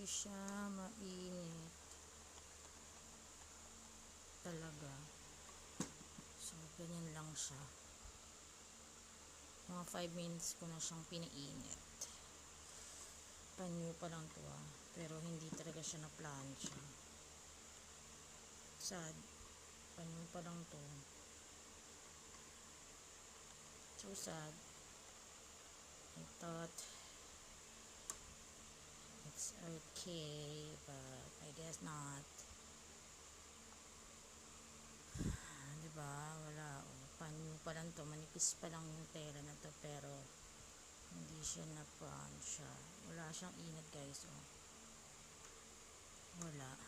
siya mainit talaga. So ganyan lang siya. Mga 5 minutes ko na siyang pinainit. Panyo pa lang to pero hindi talaga siya na plancha. Sad. Panyo pa lang to. So sad. I thought it's okay, but I guess not. Diba? Wala. Panyo pa lang to. Manipis pa lang yung tela na to, pero hindi siya na plancha. Wala siyang init, guys. Wala.